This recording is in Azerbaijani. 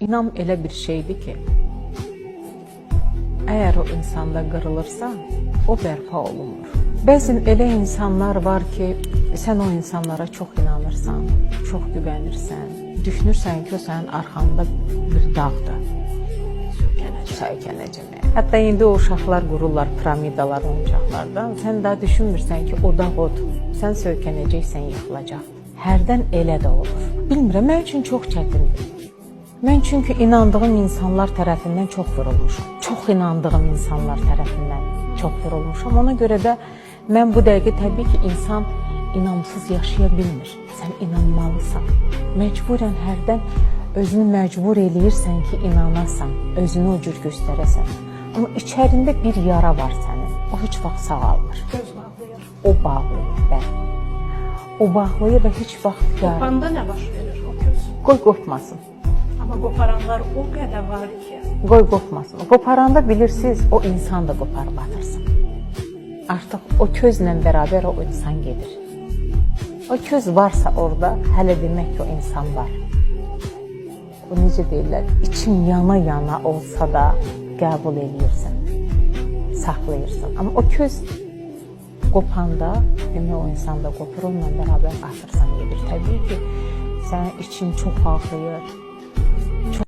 İnam elə bir şeydir ki, əgər o insanda qırılırsa, o bərpa olunmur. Bəzən elə insanlar var ki, sən o insanlara çox inanırsan, çox güvənirsən, düşünürsən ki, o sənin arxanda bir dağdır. Söykənəcək. Hətta indi o uşaqlar qururlar piramidalar oyuncaqlardan. Sən daha düşünmürsən ki, o dağ odur. Sən söykənəcəksən, yıxılacaq. Hərdən elə də olur. Bilmirəm, mən üçün çox çətindir. Mən çünki inandığım insanlar tərəfindən çox vurulmuşam. Çox inandığım insanlar tərəfindən çox vurulmuşam. Ona görə də mən bu dəqiqə təbii ki, insan inamsız yaşaya bilmir. Sən inanmalısan. Məcburən hərdən özünü məcbur eləyirsən ki, inanasan, özünü o cür göstərəsən. Amma içərində bir yara var sənin. O heç vaxt sağalmır. Göz bağlayır. O bağlayır, bəli. O bağlayır və heç vaxt yara. Qopanda nə baş verir o göz? Qoy qopmasın. Amma qoparanlar o qədər var ki. Qoy qopmasın. Qoparanda bilirsiniz, o insan da qoparıb atırsın. Artıq o közlə bərabər o insan gedir. O köz varsa orada, hələ demək ki, o insan var. O necə deyirlər, için yana-yana olsa da qəbul edirsən, saxlayırsan. Amma o köz qopanda, demək o insan da qopur, onunla bərabər atırsan gedir. Təbii ki, sənin için çox ağrıyır.